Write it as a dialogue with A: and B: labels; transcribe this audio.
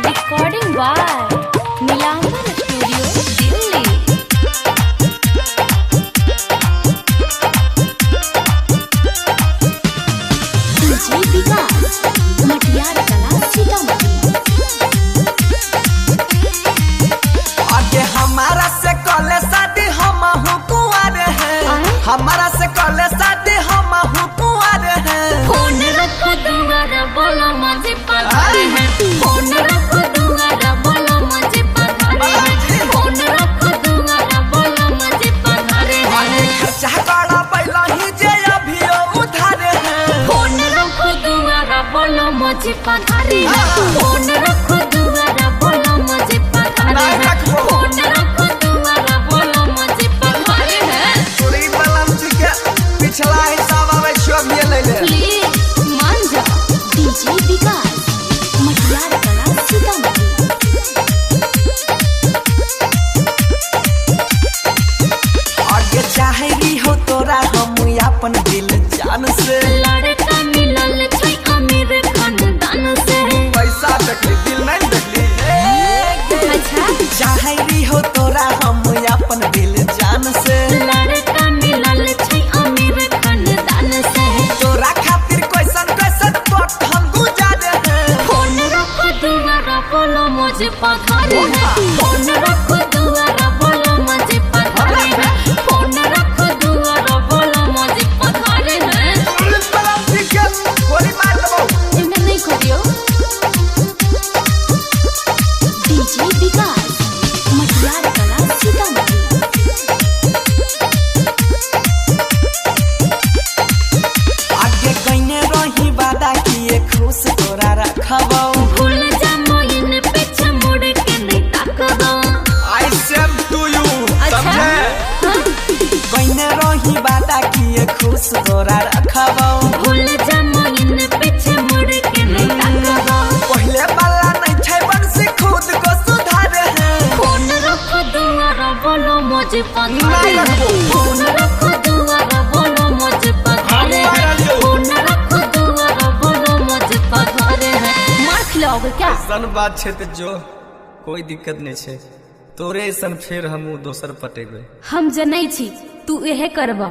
A: Recording by Nilambar studio Delhi. DJ Vikas Matiyar Kala Sitamarhi.
B: आगे हमारा से कॉले शादी हम कुंवर हैं, हमारा से कॉले शादी हम कुंवर हैं।
A: फोन रखो दुआरा बोलो मुझे पधार है, फोन रखो दुआरा बोलो मुझे पधार है, फोन रखो दुआरा बोलो मुझे पधार है।
B: खर्चा करा पहला ही जे अभी उधार है।
A: फोन रखो दुआरा बोलो मुझे पधार है, फोन रखो दुआरा बोलो मुझे पधार है, फोन रखो दुआरा बोलो मुझे पधार है।
B: चोरी बलम के पिछला हिसाब आवे शोभ ये ले ले।
A: प्लीज मान जा। डीजे विकास मटियार कला सीतामढ़ी।
B: आगे चाहेगी हो तोरा हम अपन दिल जान से।
A: लड़का मिलल छै अमीर खानदान से।
B: पैसा देखली दिल नहीं देखली।
A: अच्छा
B: चाहेगी हो तोरा हम अपन दिल जान से।
A: लड़का मिलल छै अमीर खानदान से।
B: तोरा खातिर कैसन कैसन पट हम गुजारे हैं।
A: फोन रखो दुआरा बोलो मुझे पधार है, फोन रखो दुआरा बोलो मुझे पधार है, फोन रखो दुआरा बोलो मुझे पधार है।
B: पुलिस वाला के गोली मार दबो।
A: इन्हें नहीं खोदियो। डीजे विकास मटियार कला सीतामढ़ी।
B: आगे कइने रही वादा किए खुश तोरा रखबो।
A: भूल जा मोइन पीछे मुड़ के नहीं ताकबो।
B: आई सेम टू यू
A: अच्छा
B: कइने रही वादा किए खुश तोरा रखबो।
A: भूल जा मोइन पीछे मुड़ के नहीं ताकबो।
B: पहले वाला नहीं छै बंसी खुद को सुधारे हैं।
A: फोन रखो दुआरा बोलो मुझे पधार
B: नहीं
A: है,
B: रखो।
A: फोन रखो दुआरा बोलो मुझे पधार है, फोन रखो दुआरा बोलो मुझे पधार है। मार खिलाओगे क्या?
B: सन बात छै त जो कोई दिक्कत नहीं छै। तोरे सन फिर हम दोसर पटेबे।
A: हम जनै छी तू एहे करबा।